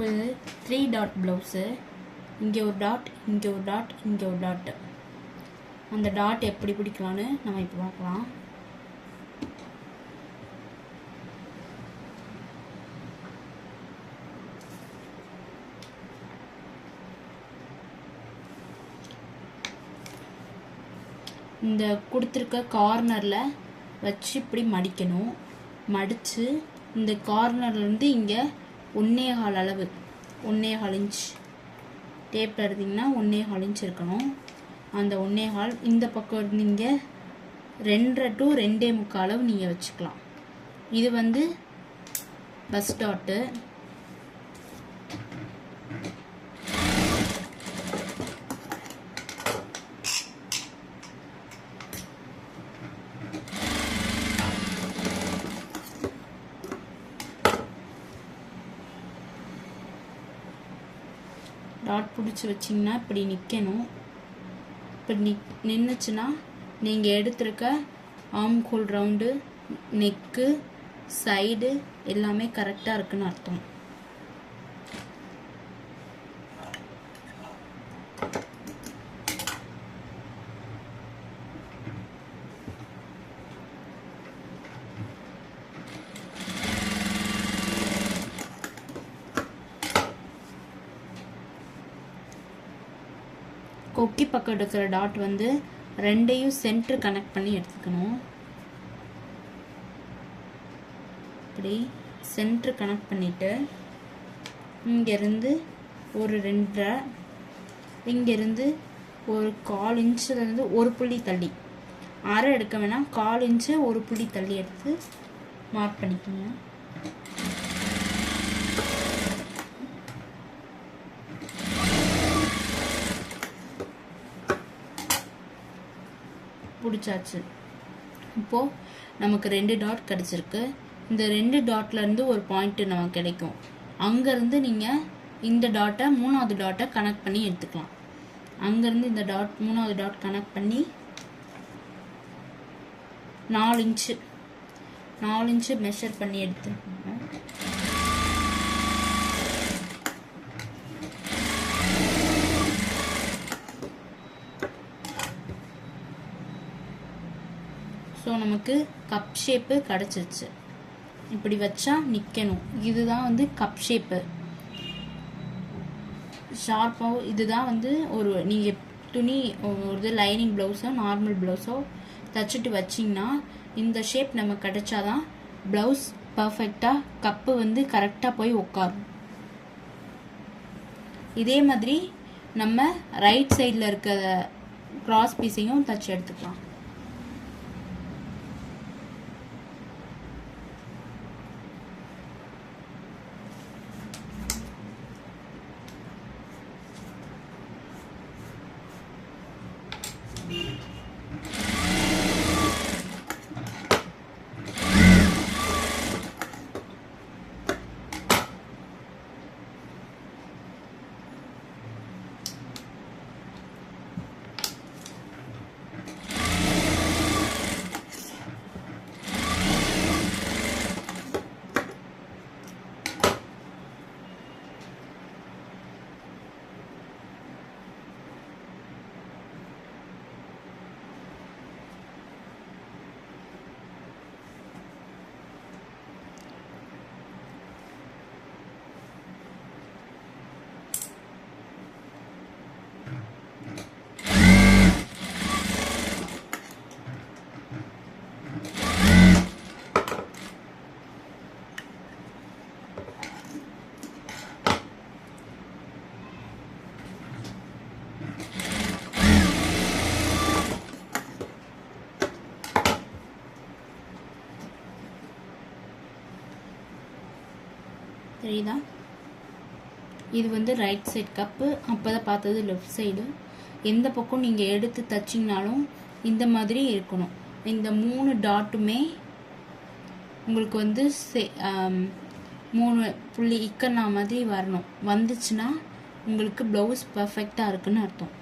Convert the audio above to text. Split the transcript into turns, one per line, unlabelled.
ஒரு 3 dot blouse. இங்கே ஒரு டாட், இங்கே ஒரு டாட், இங்கே ஒரு டாட். அந்த டாட் எப்படி பிடிக்கலான்னு நம்ம இப்போ பார்க்கலாம். இந்த கொடுத்துருக்க கார்னரில் வச்சு இப்படி மடிக்கணும். மடித்து இந்த கார்னர்லேருந்து இங்கே 1.25 அளவு, 1.25 இன்ச் டேப்பில் எடுத்திங்கன்னா 1.25 இன்ச் இருக்கணும். அந்த 1.25 இந்த பக்கம் இருந்து இங்கே 2.5 to 2.25 அளவு நீங்கள் வச்சுக்கலாம். இது வந்து பஸ் டாட்டு. டாட் பிடிச்சி வச்சிங்கன்னா இப்படி நிற்கணும். இப்படி நின்றுச்சுன்னா நீங்கள் எடுத்துருக்க arm hole round, neck, side எல்லாமே கரெக்டாக இருக்குன்னு அர்த்தம். கொக்கி பக்கம் எடுக்கிற டாட் வந்து ரெண்டையும் சென்டர் கனெக்ட் பண்ணி எடுத்துக்கணும். இப்படி சென்டர் கனெக்ட் பண்ணிவிட்டு இங்கேருந்து ஒரு 2.5, இங்கேருந்து ஒரு 1/4 இன்ச்சிலேருந்து ஒரு புள்ளி தள்ளி, அரை எடுக்க வேணாம், 1/4 இன்ச்சு ஒரு புள்ளி தள்ளி எடுத்து மார்க் பண்ணிக்கோங்க. பிடிச்சாச்சு. இப்போது நமக்கு 2 டாட் கிடச்சிருக்கு. இந்த 2 டாட்லேருந்து ஒரு பாயிண்ட்டு நமக்கு கிடைக்கும். அங்கேருந்து நீங்கள் இந்த டாட்டை 3வது டாட்டை கனெக்ட் பண்ணி எடுத்துக்கலாம். அங்கேருந்து இந்த டாட் 3வது டாட் கனெக்ட் பண்ணி 4 இன்ச்சு மெஷர் பண்ணி எடுத்துக்கோங்க. ஸோ நமக்கு கப் ஷேப்பு கிடச்சிருச்சு. இப்படி வச்சா நிற்கணும். இதுதான் வந்து கப் ஷேப்பு. ஷார்ப்பாக இதுதான் வந்து ஒரு நீங்கள் துணி ஒரு லைனிங் ப்ளவுஸோ நார்மல் ப்ளவுஸோ தைச்சிட்டு வச்சிங்கன்னா இந்த ஷேப் நமக்கு கிடைச்சாதான் ப்ளவுஸ் பர்ஃபெக்டாக கப்பு வந்து கரெக்டாக போய் உட்காரும். இதே மாதிரி நம்ம ரைட் சைடில் இருக்கிற கிராஸ் பீஸையும் தைச்சி எடுத்துக்கலாம். தெரியுதா? இது வந்து ரைட் சைடு கப்பு. அப்போ தான் பார்த்தது லெஃப்ட் சைடு. எந்த பக்கம் நீங்கள் எடுத்து தைச்சிங்கனாலும் இந்த மாதிரி இருக்கணும். இந்த 3 டாட்டுமே உங்களுக்கு வந்து 3 புள்ளி இக்கண்ணா மாதிரி வரணும். வந்துச்சுன்னா உங்களுக்கு ப்ளவுஸ் பர்ஃபெக்டாக இருக்குன்னு அர்த்தம்.